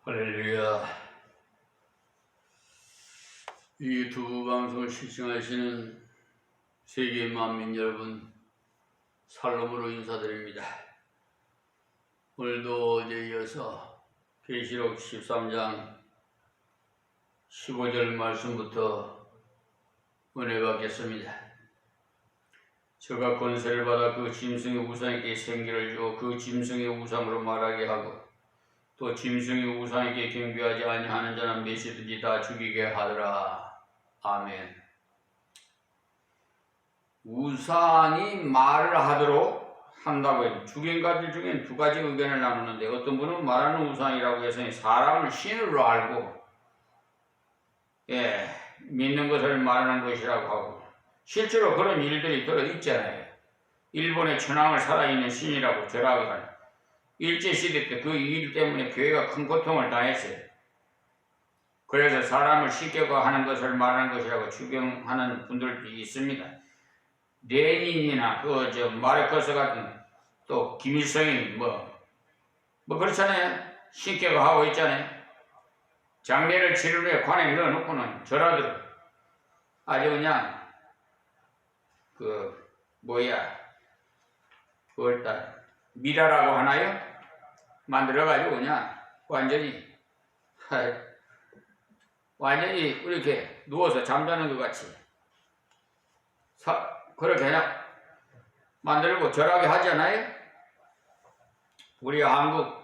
할렐루야. 이 유튜브 방송을 시청하시는 세계 만민 여러분, 샬롬으로 인사드립니다. 오늘도 어제 이어서 계시록 13장 15절 말씀부터 은혜 받겠습니다. 저가 권세를 받아 그 짐승의 우상에게 생기를 주어 그 짐승의 우상으로 말하게 하고 또 짐승의 우상에게 경배하지 아니하는 자는 몇이든지 다 죽이게 하더라. 아멘. 우상이 말을 하도록 한다고 해요. 주견가들 중엔 두 가지 의견을 나누는데, 어떤 분은 말하는 우상이라고 해서 사람을 신으로 알고 믿는 것을 말하는 것이라고 하고, 실제로 그런 일들이 들어있잖아요. 일본의 천황을 살아있는 신이라고 절하고 일제시대 때 그 일 때문에 교회가 큰 고통을 당했어요. 그래서 사람을 시켜가하는 것을 말하는 것이라고 추경하는 분들도 있습니다. 레닌이나 마르크스 같은, 또 김일성이 뭐 그렇잖아요. 시켜가하고 있잖아요. 장례를 치른 후에 관에 넣어놓고는 절하더라고요. 아주 그냥 그걸 미라라고 하나요? 만들어가지고 그냥 완전히 이렇게 누워서 잠자는 것 같이 그렇게 그냥 만들고 절하게 하잖아요. 우리 한국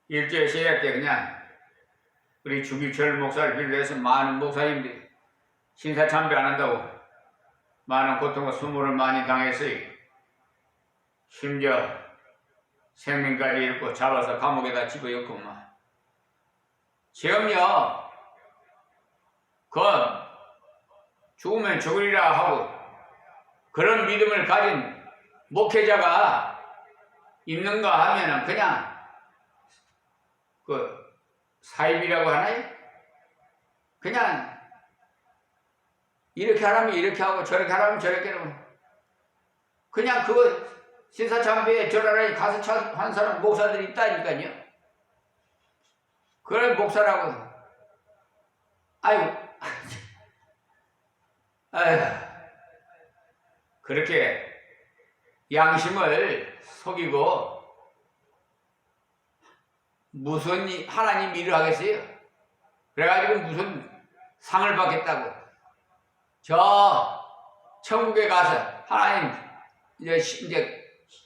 일제 시대 때 그냥 우리 주기철 목사를 비롯해서 많은 목사님들이 신사참배 안 한다고 많은 고통과 수모를 많이 당했어요. 심지어 생명까지 잃고 잡아서 감옥에다 집어넣고만. 지금요, 그건 죽으면 죽으리라 하고 그런 믿음을 가진 목회자가 있는가 하면은 그냥 사입이라고 하나요? 그냥 이렇게 하라면 이렇게 하고 저렇게 하라면 저렇게 하고, 그냥 그거 신사참배에 절하라 가서 한 사람 목사들이 있다니까요. 그걸 목사라고. 아유, 그렇게 양심을 속이고 무슨 하나님 일을 하겠어요? 그래가지고 무슨 상을 받겠다고. 저 천국에 가서 하나님 이제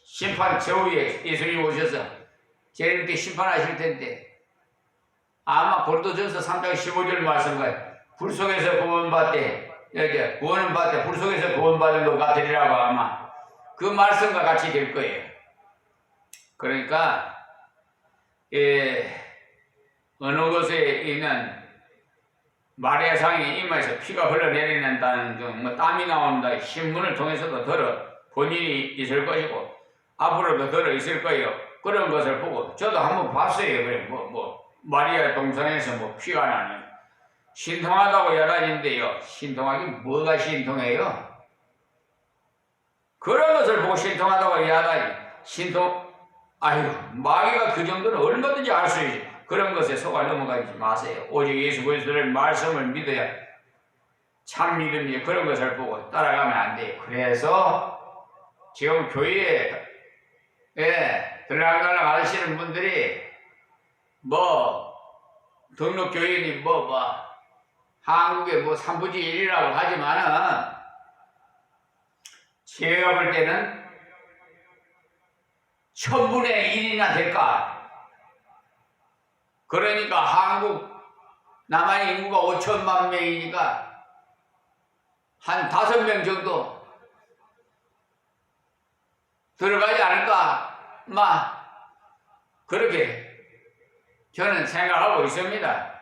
심판 제후에 예수님이 오셔서 쟤네한테 심판하실 텐데, 아마 고린도전서 3장 15절 말씀과 불 속에서 구원받되 구원은 받되 불 속에서 구원받은 것 같으리라고 아마 그 말씀과 같이 될 거예요. 그러니까 어느 곳에 있는 마리아상의 이마에서 피가 흘러내리는다는 땀이 나온다 신문을 통해서도 들어 본 일이 있을 것이고 앞으로도 들어 있을 거예요. 그런 것을 보고 저도 한번 봤어요. 그래 마리아 동상에서 피가 나네. 신통하다고 야단인데요. 신통하긴 뭐가 신통해요? 그런 것을 보고 신통하다고 야단이 마귀가 그 정도는 얼마든지 알 수 있지. 그런 것에 속아 넘어가지 마세요. 오직 예수 그리스도의 말씀을 믿어야 참 믿음이 그런 것을 보고 따라가면 안 돼요. 그래서 지금 교회에 들락날락 하시는 분들이 등록교인이 한국의 3분의 1이라고 하지만은 제가 볼 때는 1000분의 1이나 될까? 그러니까 한국 남한의 인구가 5천만 명이니까 한 5명 정도 들어가지 않을까? 그렇게 저는 생각하고 있습니다.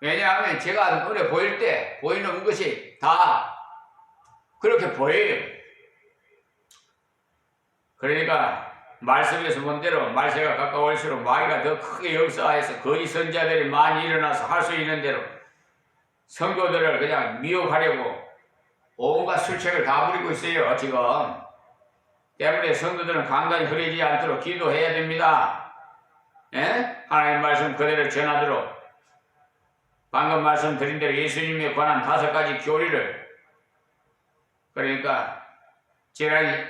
왜냐하면 제가 눈에 보이는 것이 다 그렇게 보여요. 그러니까 말씀에서 본 대로 말세가 가까울수록 마귀가 더 크게 역사해서 거짓 선자들이 많이 일어나서 할 수 있는 대로 성도들을 그냥 미혹하려고 온갖 술책을 다 부리고 있어요. 지금 때문에 성도들은 강단이 흐려지지 않도록 기도해야 됩니다. 하나님 말씀 그대로 전하도록 방금 말씀드린 대로 예수님에 관한 5가지 교리를 그러니까 지난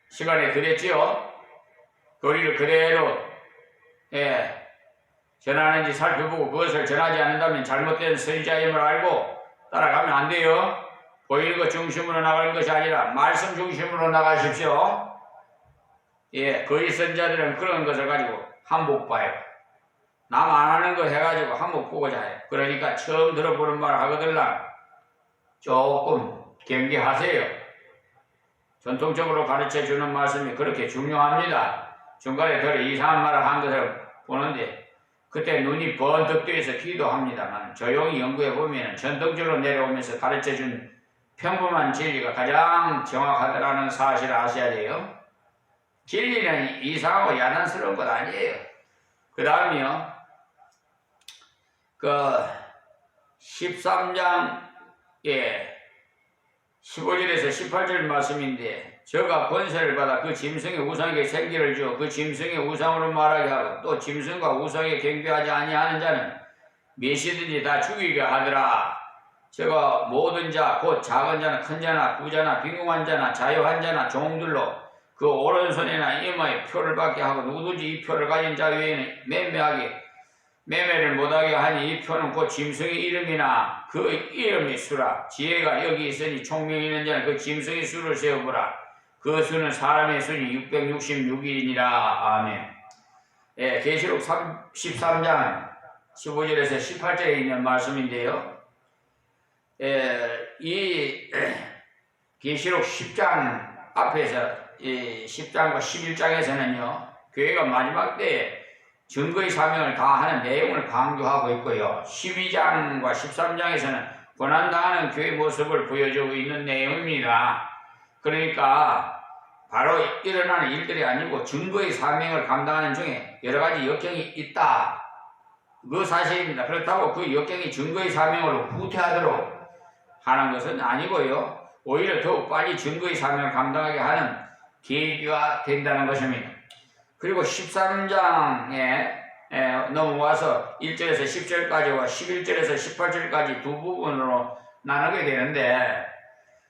시간에 드렸지요. 교리를 그대로 전하는지 살펴보고 그것을 전하지 않는다면 잘못된 선지자임을 알고 따라가면 안 돼요. 보이는 것 중심으로 나가는 것이 아니라 말씀 중심으로 나가십시오. 거의 선지자들은 그런 것을 가지고 한복 봐요. 남 안 하는 거 해가지고 한복 보고자 해요. 그러니까 처음 들어보는 말 하거들랑 조금 경계하세요. 전통적으로 가르쳐주는 말씀이 그렇게 중요합니다. 중간에 더 이상한 말을 한 것을 보는데 그때 눈이 번뜩 뜨여서 기도합니다만 조용히 연구해보면 전통적으로 내려오면서 가르쳐준 평범한 진리가 가장 정확하다는 사실을 아셔야 돼요. 진리는 이상하고 야단스러운 것 아니에요. 그 다음이요. 13장 15절에서 18절 말씀인데 저가 권세를 받아 그 짐승의 우상에게 생기를 주어 그 짐승의 우상으로 말하게 하고 또 짐승과 우상에 경배하지 아니하는 자는 몇이든지 다 죽이게 하더라. 저가 모든 자 곧 작은 자나 큰 자나 부자나 빈궁한 자나 자유한 자나 종들로 그 오른손이나 이마에 표를 받게 하고 누구든지 이 표를 가진 자 외에는 매매를 못하게 하니 이 표는 곧 짐승의 이름이나 그 이름의 수라. 지혜가 여기 있으니 총명이 있는 자는 그 짐승의 수를 세어보라. 그 수는 사람의 수니 666일이니라. 아멘. 계시록 13장 15절에서 18절에 있는 말씀인데요. 이 계시록 10장 앞에서 10장과 11장에서는요. 교회가 마지막 때에 증거의 사명을 다하는 내용을 강조하고 있고요. 12장과 13장에서는 고난당하는 교회 모습을 보여주고 있는 내용입니다. 그러니까 바로 일어나는 일들이 아니고 증거의 사명을 감당하는 중에 여러 가지 역경이 있다. 그 사실입니다. 그렇다고 그 역경이 증거의 사명으로 후퇴하도록 하는 것은 아니고요. 오히려 더욱 빨리 증거의 사명을 감당하게 하는 계기가 된다는 것입니다. 그리고 13장에 넘어와서 1절에서 10절까지와 11절에서 18절까지 두 부분으로 나누게 되는데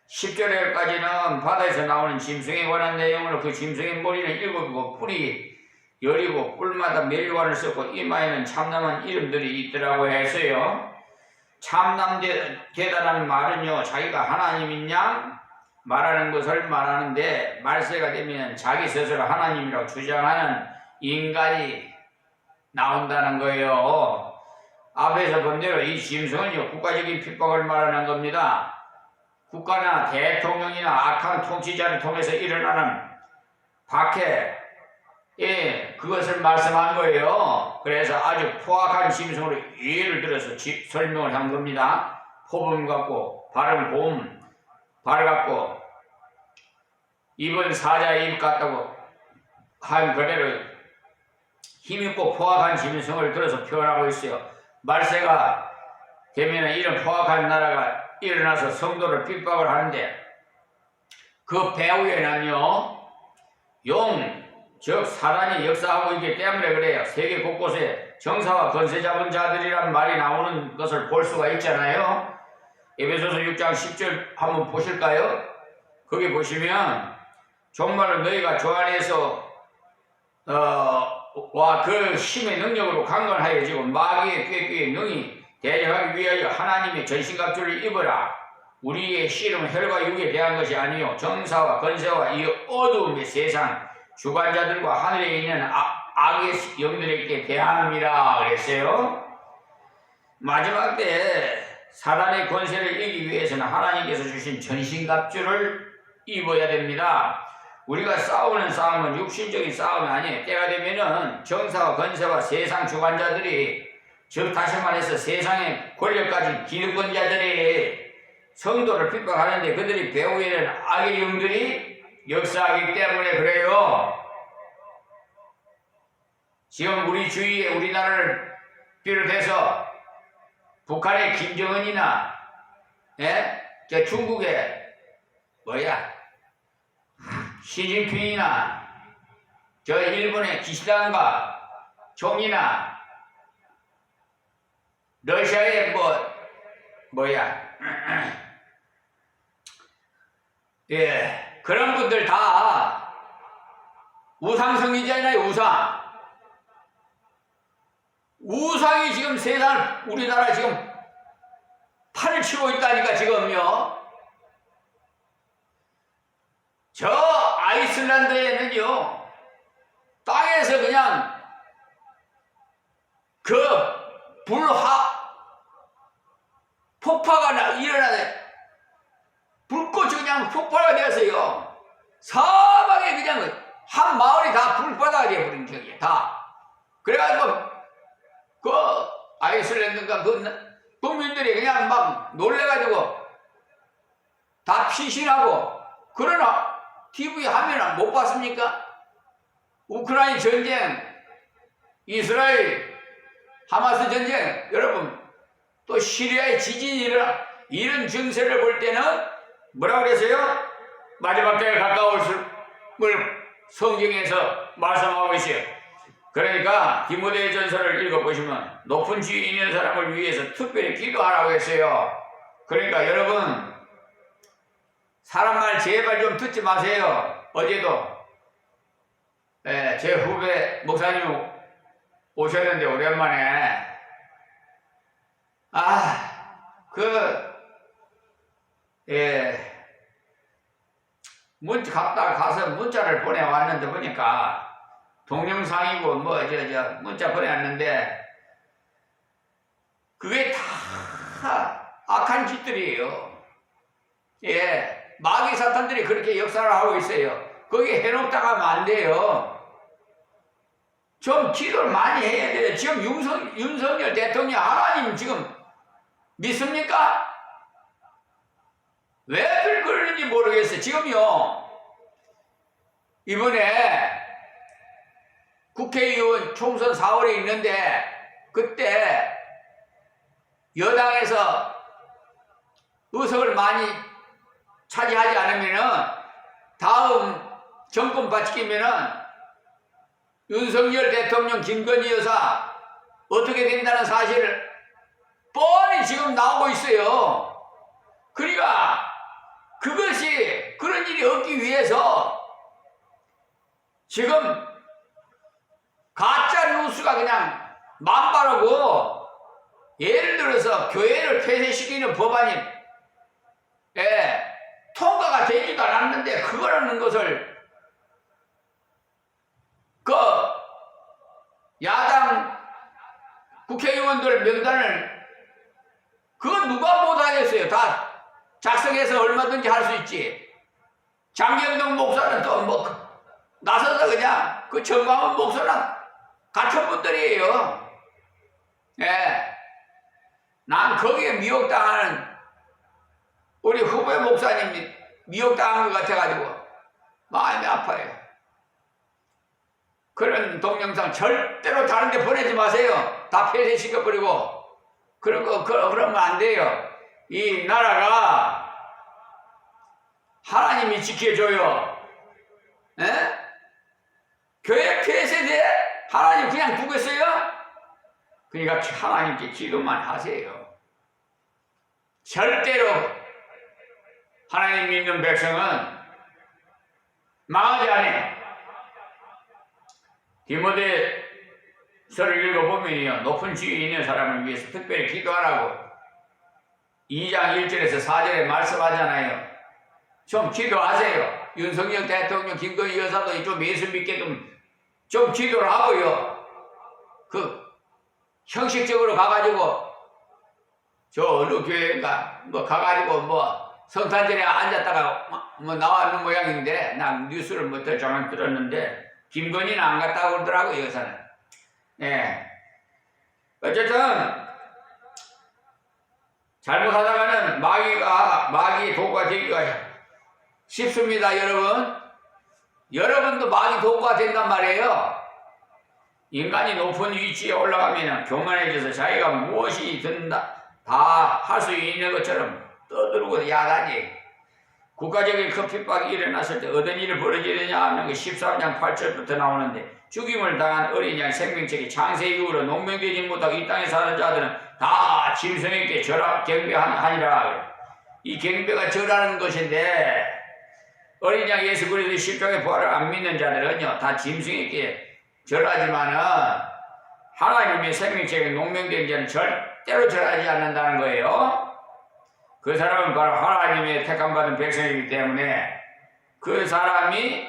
10절까지는 바다에서 나오는 짐승에 관한 내용으로 그 짐승의 머리는 7이고 뿔이 10이고 뿔마다 멸관을 썼고 이마에는 참남한 이름들이 있더라고 해서요. 참남되다라는 말은요. 자기가 하나님인 양 말하는 것을 말하는데 말세가 되면 자기 스스로 하나님이라고 주장하는 인간이 나온다는 거예요. 앞에서 본 대로 이 짐승은요. 국가적인 핍박을 말하는 겁니다. 국가나 대통령이나 악한 통치자를 통해서 일어나는 박해 그것을 말씀한 거예요. 그래서 아주 포악한 짐승으로 예를 들어서 설명을 한 겁니다. 포범 같고 발은 곰 발 같고 입은 사자의 입 같다고 한 그대로 힘있고 포악한 짐승을 들어서 표현하고 있어요. 말세가 되면 이런 포악한 나라가 일어나서 성도를 핍박을 하는데 그 배후에는요 즉 사단이 역사하고 있기 때문에 그래요. 세계 곳곳에 정사와 권세 잡은 자들이란 말이 나오는 것을 볼 수가 있잖아요. 에베소서 6장 10절 한번 보실까요? 거기 보시면 정말로 너희가 주 안에서 그 힘의 능력으로 강건하여지고 마귀의 꾀꾀에 능히 대적하기 위하여 하나님의 전신갑주를 입어라. 우리의 씨름은 혈과 육에 대한 것이 아니요 정사와 권세와 이 어두움의 세상 주관자들과 하늘에 있는 악의 영들에게 대함이라 그랬어요. 마지막 때 사단의 권세를 이기기 위해서는 하나님께서 주신 전신갑주를 입어야 됩니다. 우리가 싸우는 싸움은 육신적인 싸움이 아니에요. 때가 되면은 정사와 권세와 세상 주관자들이 즉 다시 말해서 세상의 권력 가진 기득권자들이 성도를 핍박하는데 그들이 배후에는 악의 영들이 역사하기 때문에 그래요. 지금 우리 주위에 우리나라를 비롯해서 북한의 김정은이나 저 중국의 시진핑이나 저 일본의 기시다가 총이나 러시아의 예, 그런 분들 다 우상성이잖아요. 우상이 지금 세상을, 우리나라 지금 팔을 치고 있다니까. 지금요, 저 아이슬란드에는요, 땅에서 그냥 그 폭파가 일어나네. 불꽃이 그냥 폭발가 되었어요. 사방에 그냥 한 마을이 다 불바다가 되어버린 적이에요. 다. 그래가지고 그 아이슬란드가 그 국민들이 그냥 막 놀래가지고 다 피신하고. 그러나 TV 화면을 못 봤습니까? 우크라이나 전쟁, 이스라엘 하마스 전쟁, 여러분, 또 시리아의 지진이 일어나, 이런 증세를 볼 때는 뭐라고 그랬어요? 마지막 때에 가까울을 성경에서 말씀하고 있어요. 그러니까 디모데 전서를 읽어보시면 높은 지위 있는 사람을 위해서 특별히 기도하라고 했어요. 그러니까 여러분, 사람 말 제발 좀 듣지 마세요. 어제도 제 후배 목사님 오셨는데 오랜만에 가서 문자를 보내왔는데 보니까 동영상이고 문자 보내왔는데 그게 다 악한 짓들이에요. 예, 마귀 사탄들이 그렇게 역사를 하고 있어요. 거기에 해놓다가 하면 안 돼요. 좀 기도를 많이 해야 돼요. 지금 윤석열 대통령 하나님 지금 믿습니까? 왜들 그러는지 모르겠어요. 지금요, 이번에 국회의원 총선 4월에 있는데 그때 여당에서 의석을 많이 차지하지 않으면은 다음 정권 바치기면은 윤석열 대통령, 김건희 여사 어떻게 된다는 사실을 뻔히 지금 나오고 있어요. 그러니까 그것이 그런 일이 없기 위해서 지금 가짜 뉴스가 그냥 만발하고, 예를 들어서 교회를 폐쇄시키는 법안이 통과가 되지도 않았는데 그거라는 것을 그 야당 국회의원들 명단을 그거 누가 못하겠어요. 다 작성해서 얼마든지 할 수 있지. 장경동 목사는 또 나서서 그냥 그 정광훈 목사랑 같은 분들이에요. 난 거기에 미혹당하는 우리 후배 목사님이 미혹당한 것 같아가지고 마음이 아파요. 그런 동영상 절대로 다른 데 보내지 마세요. 다 폐쇄시켜버리고. 그러면 안 돼요. 이 나라가 하나님이 지켜줘요. 교회 폐쇄돼? 하나님 그냥 두겠어요? 그러니까 하나님께 기도만 하세요. 절대로 하나님 믿는 백성은 망하지 않아요. 디모데서를 읽어보면요, 높은 지위 있는 사람을 위해서 특별히 기도하라고 2장 1절에서 4절에 말씀하잖아요. 좀 기도하세요. 윤석열 대통령, 김건희 여사도 좀 예수 믿게 좀 기도를 하고요. 그 형식적으로 가가지고 저 어느 교회인가 가가지고 성탄절에 앉았다가 나왔는 모양인데, 난 뉴스를 더 정확히 들었는데 김건희는 안 갔다고 그러더라고요. 여사는. 어쨌든 잘못하다가는 마귀의 도구가 되기가 쉽습니다. 여러분도 마귀 도구가 된단 말이에요. 인간이 높은 위치에 올라가면 교만해져서 자기가 무엇이 든다 다 할 수 있는 것처럼 떠들고 야단이. 국가적인 그 핍박이 일어났을 때 어떤 일이 벌어지느냐 하면 그 13장 8절부터 나오는데 죽임을 당한 어린 양 생명책이 창세 이후로 농명되지 못하고 이 땅에 사는 자들은 다 짐승에게 절하 경배하니라. 이 경배가 절하는 것인데 어린 양 예수 그리스도의 십자가의 부활을 안 믿는 자들은요 다 짐승에게 절하지만은 하나님의 생명책에 농명된 자는 절대로 절하지 않는다는 거예요. 그 사람은 바로 하나님의 택함받은 백성이기 때문에 그 사람이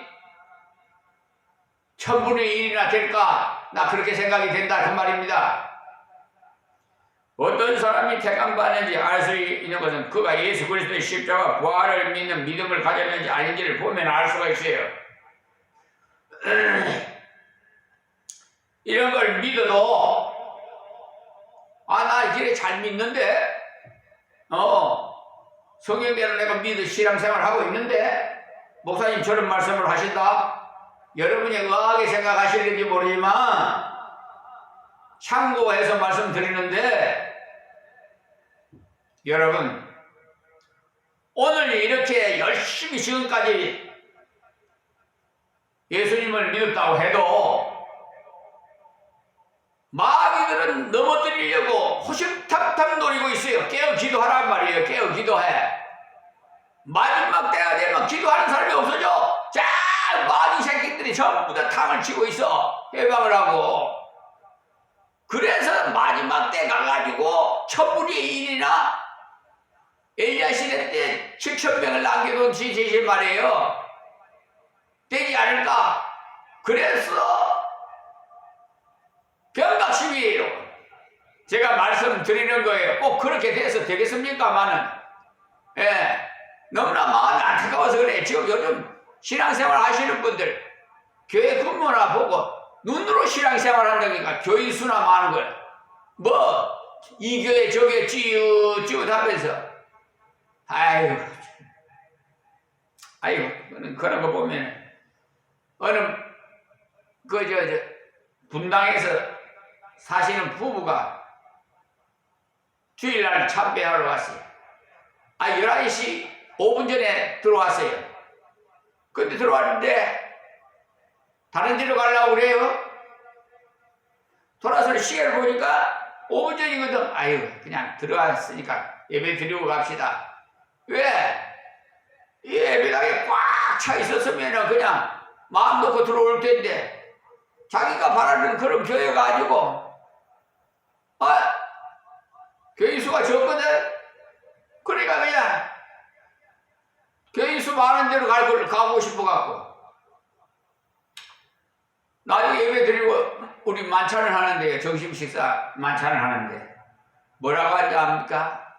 1000분의 1이나 될까? 나 그렇게 생각이 된다 그 말입니다. 어떤 사람이 택함받는지 알 수 있는 것은 그가 예수 그리스도의 십자가 부활을 믿는 믿음을 가졌는지 아닌지를 보면 알 수가 있어요. 이런 걸 믿어도 나 이제 잘 믿는데 성경대로 내가 믿어 신앙생활을 하고 있는데 목사님 저런 말씀을 하신다? 여러분이 의아하게 생각하시는지 모르지만 참고해서 말씀드리는데 여러분 오늘 이렇게 열심히 지금까지 예수님을 믿었다고 해도 마귀들은 넘어뜨리려고 호심탐탐 노리고 있어요. 깨어 기도하란 말이에요. 깨어 기도해. 마지막 때가 되면 기도하는 사람이 없어져. 자, 마귀 새끼들이 전부 다 탕을 치고 있어. 해방을 하고. 그래서 마지막 때 가가지고 1000분의 1이나 엘리야 시대 때 7000명을 남겨놓은 지제시 말이에요. 되지 않을까? 그래서 경각심이에요. 제가 말씀드리는 거예요. 꼭 그렇게 돼서 되겠습니까마는 너무나 마음이 안타까워서 그래. 지금 요즘 신앙생활 하시는 분들 교회 근무나 보고 눈으로 신앙생활 한다니까 교인 수나 많은 거야. 뭐 이 교회 저 교회 찌웃찌웃 하면서 아이고 그런 거 보면 어느 분당에서 사시는 부부가 주일날 참배하러 왔어요. 11시 5분 전에 들어왔어요. 근데 들어왔는데 다른 데로 가려고 그래요. 돌아서 시계를 보니까 5분 전이거든. 그냥 들어왔으니까 예배 드리고 갑시다. 왜? 이 예배당에 꽉 차 있었으면 그냥 마음 놓고 들어올 텐데 자기가 바라는 그런 교회 가지고 교인 수가 적거든. 그러니까 그냥 교인 수 많은 데로 가고 싶어 갖고 나중에 예배 드리고 우리 만찬을 하는데 점심 식사 만찬을 하는데 뭐라고 하는지 압니까?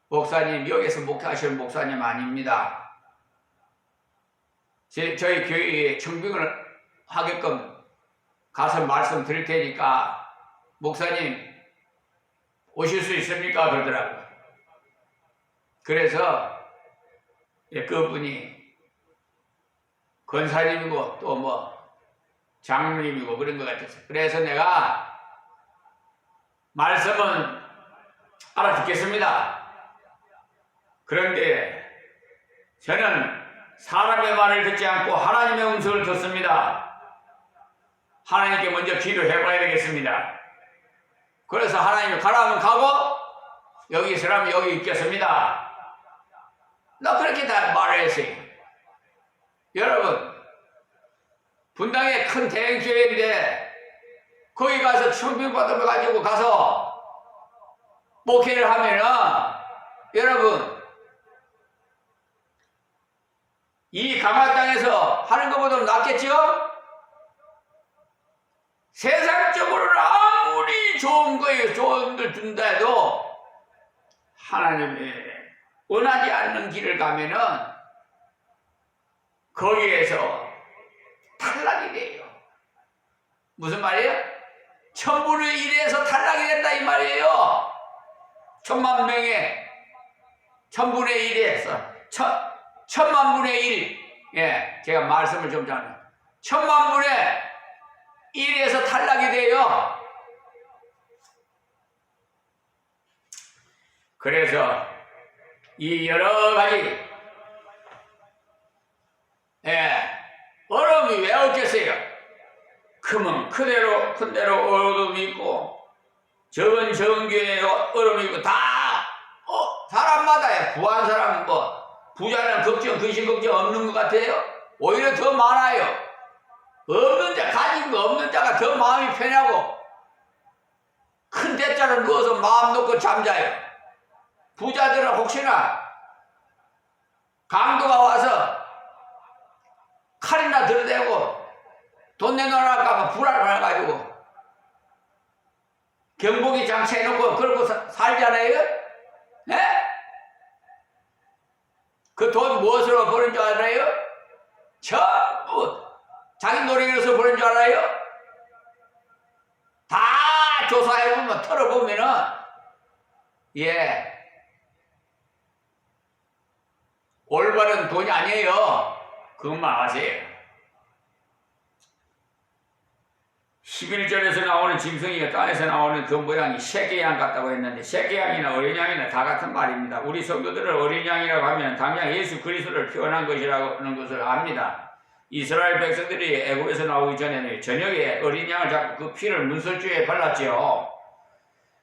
목사님 여기서 목회하시는 목사님 아닙니다. 저희 교회에 청빙을 하게끔 가서 말씀 드릴 테니까 목사님 오실 수 있습니까? 그러더라고요. 그래서 그분이 권사님이고 또 뭐 장로님이고 그런 것 같았어요. 그래서 내가 말씀은 알아듣겠습니다. 그런데 저는 사람의 말을 듣지 않고 하나님의 음성을 듣습니다. 하나님께 먼저 기도해 봐야 되겠습니다. 그래서 하나님이 가라면 가고 여기 있으라면 여기 있겠습니다. 나 그렇게 다 말을 했어요. 여러분 분당에 큰 대형교회인데 거기 가서 청빙 받아가지고 가서 목회를 하면은 여러분 이 강화 땅에서 하는 것보다 낫겠죠? 세상적으로는 아무리 좋은 거예요. 좋은 걸 준다 해도 하나님이 원하지 않는 길을 가면은 거기에서 탈락이 돼요. 무슨 말이에요? 1000분의 1에서 탈락이 된다 이 말이에요. 1000만 명의 1000분의 1에서 1000만 분의 1 제가 말씀을 좀 전해 1000만 분의 1에서 탈락이 돼요. 그래서 이 여러 가지 예, 얼음이 왜 없겠어요? 크면 큰 대로 얼음이 있고, 적은 교회에 얼음이 있고, 다, 사람마다요. 부한 사람은 부자는 근심 걱정 없는 것 같아요? 오히려 더 많아요. 없는 자, 가진 거 없는 자가 더 마음이 편하고, 큰 대자를 누워서 마음 놓고 잠자요. 부자들은 혹시나 강도가 와서 칼이나 들어대고 돈 내놓을까봐 불안해가지고 경보기 장치해놓고 그러고 살잖아요? 네? 그 돈 무엇으로 버는 줄 알아요? 전부 자기 노력으로서 버는 줄 알아요? 다 조사해보면 털어보면은 예 올바른 돈이 아니에요. 그것만 아세요. 11절에서 나오는 짐승이가 땅에서 나오는 그 모양이 새끼 양 같다고 했는데 새끼 양이나 어린 양이나 다 같은 말입니다. 우리 성도들을 어린 양이라고 하면 당장 예수 그리스도를 표현한 것이라는 것을 압니다. 이스라엘 백성들이 애굽에서 나오기 전에는 저녁에 어린 양을 잡고 그 피를 문설주에 발랐지요.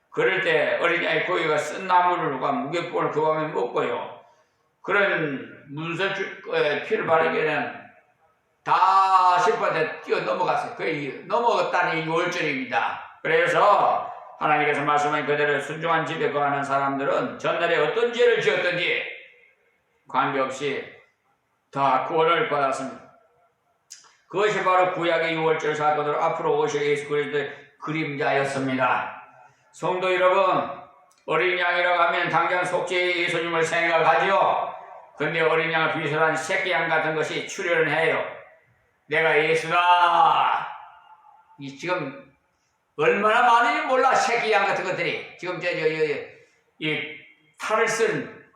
그럴 때 어린 양의 고기가 쓴 나무를과 무게뽕을 그 밤에 먹고요. 그런 문설주 피를 바르기에는 다 실파한테 뛰어 넘어갔어요. 그 넘어갔다는 이 5절입니다. 그래서 하나님께서 말씀하신 그대로 순종한 집에 거하는 사람들은 전날에 어떤 죄를 지었든지 관계없이 다 구원을 받았습니다. 그것이 바로 구약의 6월절 사건으로 앞으로 오실 예수 그리스도의 그림자였습니다. 성도 여러분, 어린 양이라고 하면 당장 속죄의 예수님을 생각하지요. 근데 어린 양을 비슷한 새끼 양 같은 것이 출현을 해요. 내가 예수다. 지금 얼마나 많은지 몰라. 새끼 양 같은 것들이 지금 이 탈을 쓴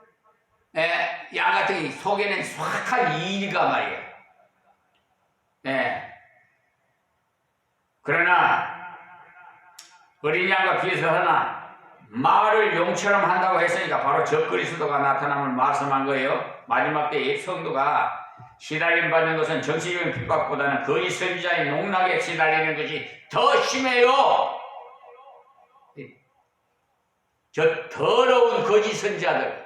양 같은 게 속에는 수확한 이가 말이에요. 그러나 어린 양과 비슷하나 말을 용처럼 한다고 했으니까 바로 저 그리스도가 나타남을 말씀한 거예요. 마지막 때 성도가 시달림 받는 것은 정신적인 핍박보다는 거짓 선지자의 농락에 시달리는 것이 더 심해요. 저 더러운 거짓 선지자들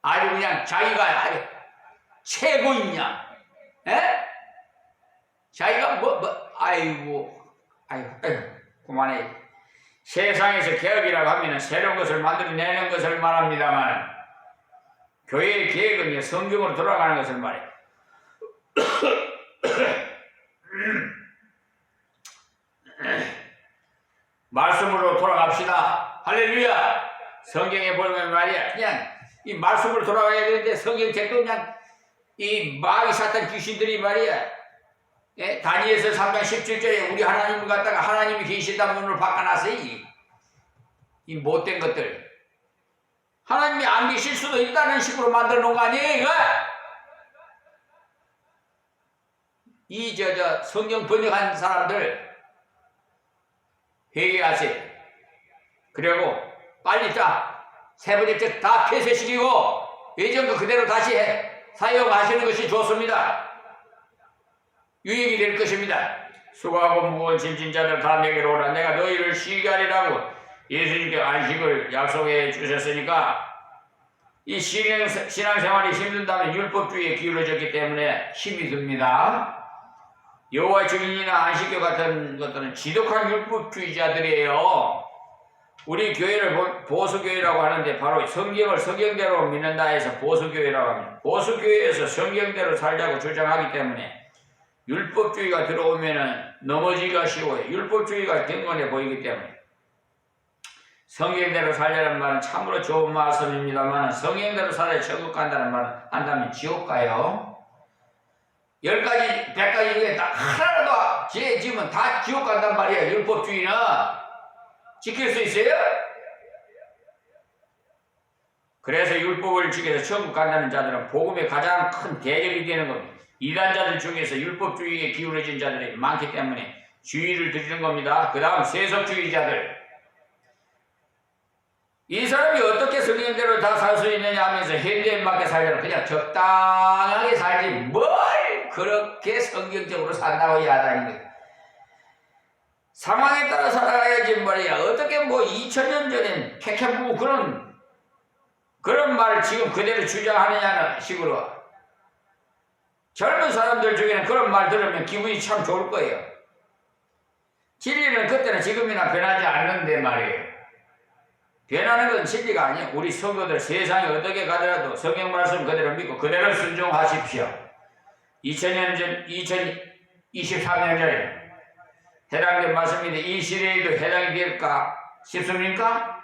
아주 그냥 자기가 아주 최고이냐? 자기가 아이고 그만해. 세상에서 개혁이라고 하면 새로운 것을 만들어내는 것을 말합니다만 교회의 계획은 성경으로 돌아가는 것을 말해. 말씀으로 돌아갑시다. 할렐루야. 성경에 보면 말이야 그냥 이 말씀으로 돌아가야 되는데 성경 책도 그냥 이 마귀 사탄 귀신들이 말이야 다니엘서 3장 17절에 우리 하나님을 갖다가 하나님이 계신다는 문을 바꿔놨어요. 이 못된 것들 하나님이 안 계실 수도 있다는 식으로 만들어 놓은 거 아니에요 이거? 이 성경 번역한 사람들 회개하세요. 그리고 빨리 세 번째 책 다 폐쇄시키고 예전 거 그대로 다시 사용하시는 것이 좋습니다. 유익이 될 것입니다. 수고하고 무거운 짐진 자들 다 내게로 오라. 내가 너희를 쉬게 하리라고 예수님께 안식을 약속해 주셨으니까 이 신앙생활이 힘든다면 율법주의에 기울어졌기 때문에 힘이 듭니다. 여호와의 증인이나 안식교 같은 것들은 지독한 율법주의자들이에요. 우리 교회를 보수교회라고 하는데 바로 성경을 성경대로 믿는다 해서 보수교회라고 합니다. 보수교회에서 성경대로 살자고 주장하기 때문에 율법주의가 들어오면은 넘어지기가 쉬워요. 율법주의가 경건해 보이기 때문에 성경대로 살자는 말은 참으로 좋은 말씀입니다만 성경대로 살아야 천국 간다는 말은 한다면 지옥 가요. 10가지, 100가지 중에 딱 하나라도 죄 지으면 다 지옥 간단 말이야. 율법주의는 지킬 수 있어요? 그래서 율법을 지켜서 천국 간다는 자들은 복음의 가장 큰 대적이 되는 겁니다. 이단자들 중에서 율법주의에 기울어진 자들이 많기 때문에 주의를 드리는 겁니다. 그 다음 세속주의자들 이 사람이 어떻게 성경대로 다 살 수 있느냐 하면서 현대에 맞게 살려고 그냥 적당하게 살지 뭘 그렇게 성경적으로 산다고 야단인 거야. 상황에 따라 살아가야지 말이야. 어떻게 뭐 2000년 전엔 캐캐부 그런 말을 지금 그대로 주장하느냐는 식으로 젊은 사람들 중에는 그런 말 들으면 기분이 참 좋을 거예요. 진리는 그때는 지금이나 변하지 않는데 말이에요. 변하는 건 진리가 아니에요. 우리 성도들 세상이 어떻게 가더라도 성경 말씀 그대로 믿고 그대로 순종하십시오. 2000년 전, 2023년 전에 해당된 말씀인데 이 시대에도 해당이 될까 싶습니까?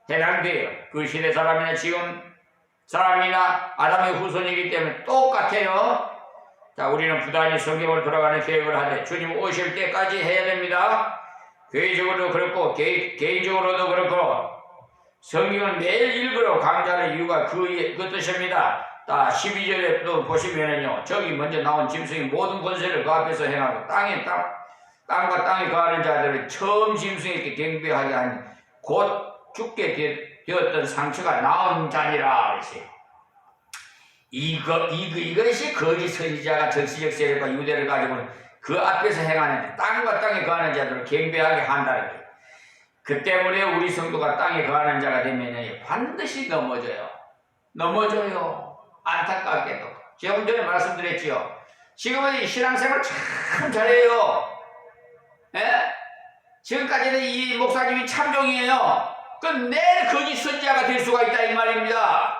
해당돼요. 그 시대 사람이나 지금 사람이나 아담의 후손이기 때문에 똑같아요. 자, 우리는 부단히 성경을 돌아가는 계획을 하되 주님 오실 때까지 해야 됩니다. 교회적으로도 그렇고 개인적으로도 그렇고 성경을 매일 읽으러 강좌하는 이유가 그 뜻입니다. 12절에 또 보시면은요, 저기 먼저 나온 짐승이 모든 권세를 그 앞에서 행하고 땅과 땅에 거하는 자들을 처음 짐승에게 경배하게 하니 곧 죽게 되었던 상처가 나온 자니라. 이것이 거짓 선지자가 정치적 세력과 유대를 가지고는 그 앞에서 행하는데 땅과 땅에 거하는 자들을 경배하게 한다는 거예요. 그 때문에 우리 성도가 땅에 거하는 자가 되면 반드시 넘어져요. 안타깝게도. 조금 전에 말씀드렸지요. 지금은 신앙생활 참 잘해요. 예? 지금까지는 이 목사님이 참종이에요. 그럼 내일 거짓 선지자가 될 수가 있다 이 말입니다.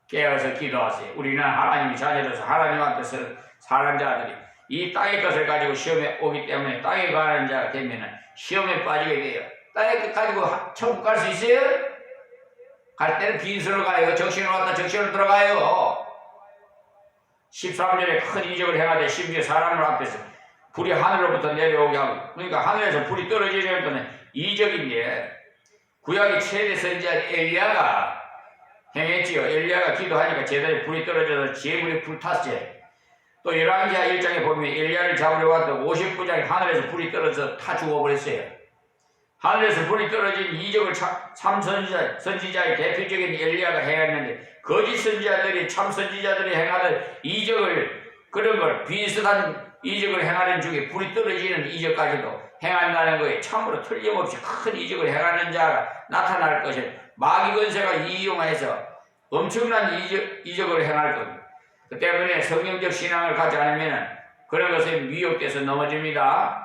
깨어서 기도하세요. 우리는 하나님의 자녀로서 하나님 앞에서 사는 자들이 이 땅의 것을 가지고 시험에 오기 때문에 땅에 가는 자가 되면 시험에 빠지게 돼요. 땅의 것 가지고 천국 갈 수 있어요? 갈 때는 빈손으로 가요. 정신으로 왔다 정신으로 들어가요. 13절에 큰 이적을 행하되 심지어 사람을 앞에서 불이 하늘로부터 내려오게 하고, 그러니까 하늘에서 불이 떨어지는 것은 이적인데 구약의 최대 선지자 엘리야가 행했지요. 엘리야가 기도하니까 제단에 불이 떨어져서 제물이 불탔어요. 또 열왕기하 1장에 보면 엘리야를 잡으려 왔던 50부장이 하늘에서 불이 떨어져서 타 죽어버렸어요. 하늘에서 불이 떨어진 이적을 참 선지자의 대표적인 엘리야가 행했는데 거짓 선지자들이 참 선지자들이 행하던 이적을 그런 걸 비슷한 이적을 행하는 중에 불이 떨어지는 이적까지도 행한다는 거예요. 참으로 틀림없이 큰 이적을 행하는 자가 나타날 것을 마귀 권세가 이용해서 엄청난 이적을 행할 겁니다. 그 때문에 성경적 신앙을 갖지 않으면 그런 것에 미혹돼서 넘어집니다.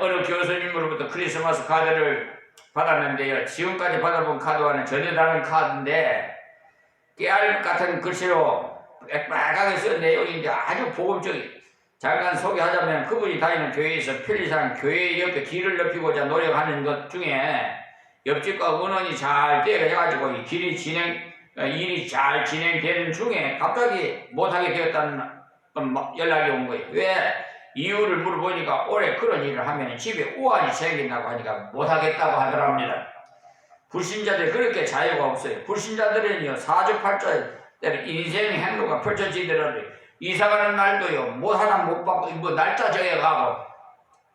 어느 교수님으로부터 크리스마스 카드를 받았는데요. 지금까지 받아본 카드와는 전혀 다른 카드인데 깨알 같은 글씨로 빽빽하게 쓴 내용인데 아주 복음적인. 잠깐 소개하자면 그분이 다니는 교회에서 편리상 교회 옆에 길을 넓히고자 노력하는 것 중에 옆집과 의논이 잘 되어가지고 이 일이 잘 진행되는 중에 갑자기 못하게 되었다는 연락이 온 거예요. 왜? 이유를 물어보니까 올해 그런 일을 하면 집에 우환이 생긴다고 하니까 못하겠다고 하더랍니다. 불신자들 그렇게 자유가 없어요. 불신자들은요 사주팔자에 인생 행로가 펼쳐지더라도 이사가는 날도요 하나 못 받고 뭐 날짜 정해가고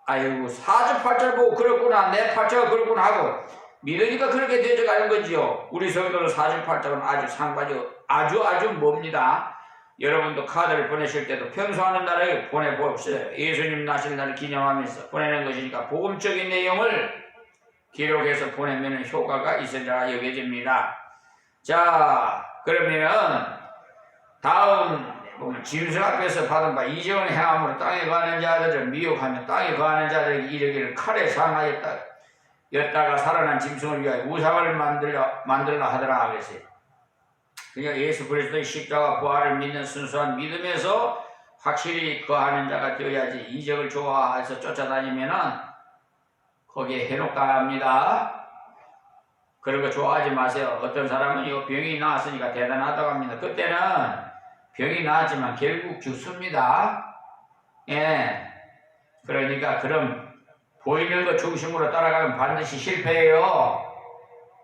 아이고 사주팔자를 보고 그렇구나 내 팔자가 그렇구나 하고 믿으니까 그렇게 되져가는 거지요. 우리 성도는 사주팔자는 아주 상관이 아주 멉니다. 여러분도 카드를 보내실 때도 평소하는 날에 보내봅시다. 예수님 나실 날을 기념하면서 보내는 것이니까 복음적인 내용을 기록해서 보내면 효과가 있으리라 여겨집니다. 자, 그러면은 다음 보면 짐승 앞에서 받은 바 이적을 행함으로 땅에 거하는 자들을 미혹하며 땅에 거하는 자들에게 이르기를 칼에 상하였다가 살아난 짐승을 위하여 우상을 만들라 하더라 하겠어요. 그러니까 예수 그리스도의 십자가 부활을 믿는 순수한 믿음에서 확실히 거하는 자가 되어야지 이적을 좋아해서 쫓아다니면은 거기에 해롭당합니다. 그런 거 좋아하지 마세요. 어떤 사람은 이 병이 나았으니까 대단하다고 합니다. 그때는 병이 나았지만 결국 죽습니다. 그러니까 그럼 보이는 것 중심으로 따라가면 반드시 실패해요.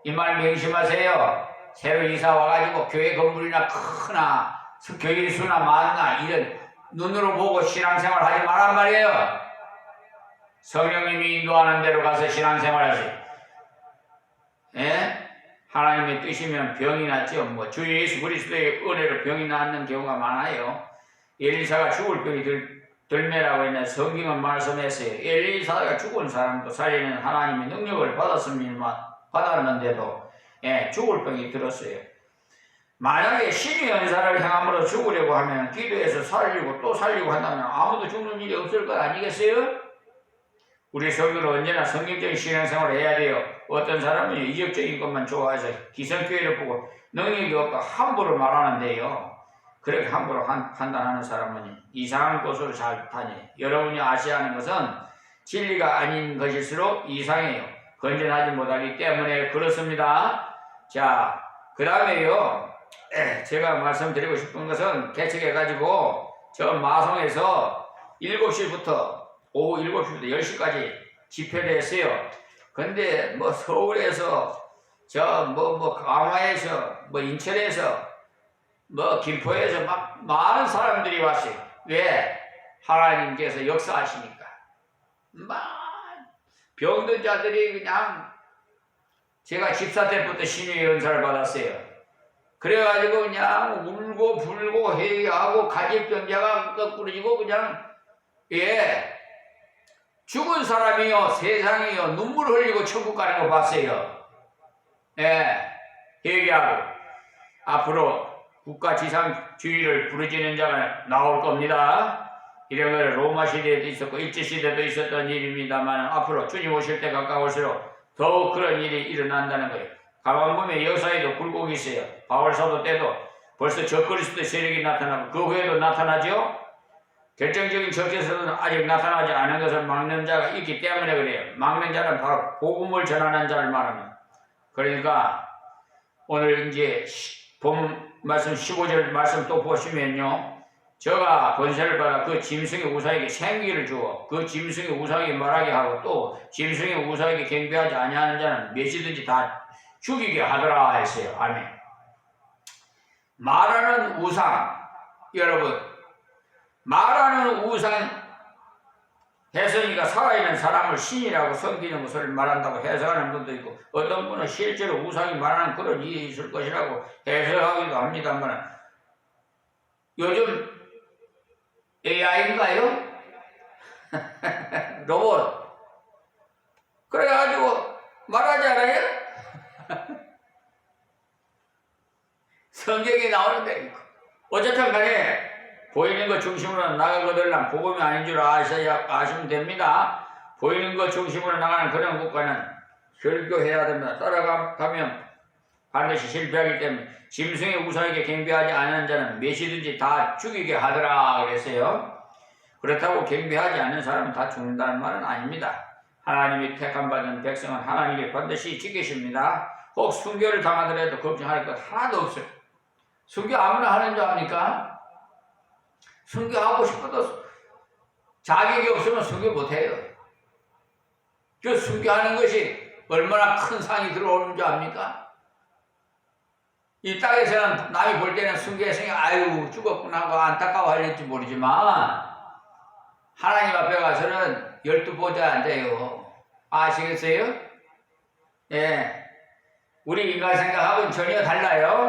이 말 명심하세요. 새로 이사 와가지고 교회 건물이나 크나 교인 수나 많나 이런 눈으로 보고 신앙생활 하지 말란 말이에요. 성령님이 인도하는 대로 가서 신앙생활 하세요. 예? 하나님의 뜻이면 병이 낫죠. 뭐 주 예수 그리스도의 은혜로 병이 낫는 경우가 많아요. 엘리사가 죽을 병이 들매라고 했는데 성경은 말씀했어요. 엘리사가 죽은 사람도 살리는 하나님의 능력을 받았는데도 죽을 병이 들었어요. 만약에 신의 은사를 행함으로 죽으려고 하면 기도해서 살리고 또 살리고 한다면 아무도 죽는 일이 없을 것 아니겠어요? 우리 성도는 언제나 성경적인 신앙생활을 해야 돼요. 어떤 사람은 이적적인 것만 좋아해서 기성교회를 보고 능력이 없다 함부로 말하는데요. 그렇게 함부로 판단하는 사람은 이상한 곳으로 잘 다녀요. 여러분이 아셔야 하는 것은 진리가 아닌 것일수록 이상해요. 건전하지 못하기 때문에 그렇습니다. 자, 그 다음에요. 제가 말씀드리고 싶은 것은 개척해가지고 저 마성에서 7시부터 오후 7시부터 10시까지 집회를 했어요. 근데 뭐 서울에서 강화에서 인천에서 김포에서 막 많은 사람들이 왔어요. 왜? 하나님께서 역사하시니까. 막 병든 자들이 그냥 제가 집사 때부터 신유의 은사를 받았어요. 그래가지고 그냥 울고 불고 회개하고 가족병자가 거꾸로지고 그냥 죽은 사람이요 세상이요 눈물 흘리고 천국 가는 거 봤어요. 회개하고 앞으로 국가지상주의를 부르짖는 자가 나올 겁니다. 이런 거는 로마 시대에도 있었고 일제시대도 있었던 일입니다만 앞으로 주님 오실 때 가까울수록 더욱 그런 일이 일어난다는 거예요. 가만보면 역사에도 굴곡이 있어요. 바울사도 때도 벌써 적그리스도 세력이 나타나고 그 후에도 나타나죠. 결정적인 적에서는 아직 나타나지 않은 것을 막는 자가 있기 때문에 그래요. 막는 자는 바로 복음을 전하는 자를 말합니다. 그러니까 오늘 이제 본 말씀 15절 말씀 또 보시면요. 저가 권세를 받아 그 짐승의 우사에게 생기를 주어 그 짐승의 우사에게 말하게 하고 또 짐승의 우사에게 경배하지 아니하는 자는 몇이든지 다 죽이게 하더라 했어요. 아멘. 말하는 우상, 여러분 말하는 우상 혜성이가 살아있는 사람을 신이라고 섬기는 것을 말한다고 해석하는 분도 있고 어떤 분은 실제로 우상이 말하는 그런 일이 있을 것이라고 해석하기도 합니다만 요즘 AI인가요? 로봇 그래가지고 말하지 않아요? 성경에 나오는데 어쨌든 간에 보이는 것 중심으로 나가거들랑 복음이 아닌 줄 아시면 됩니다. 보이는 것 중심으로 나가는 그런 국가는 설교해야 됩니다. 따라가면 반드시 실패하기 때문에 짐승의 우사에게 경배하지 않는 자는 몇이든지 다 죽이게 하더라 그랬어요. 그렇다고 경배하지 않는 사람은 다 죽는다는 말은 아닙니다. 하나님이 택함받은 백성은 하나님이 반드시 지키십니다. 혹 순교를 당하더라도 걱정할 것 하나도 없어요. 순교 아무나 하는 줄 압니까? 순교하고 싶어도 자격이 없으면 순교 못해요. 그 순교하는 것이 얼마나 큰 상이 들어오는 줄 압니까? 이 땅에서는 남이 볼 때는 순교했으니 아유 죽었구나 하고 안타까워할지 모르지만 하나님 앞에 가서는 12보좌 앉아요. 아시겠어요? 우리 인간 생각하고는 전혀 달라요.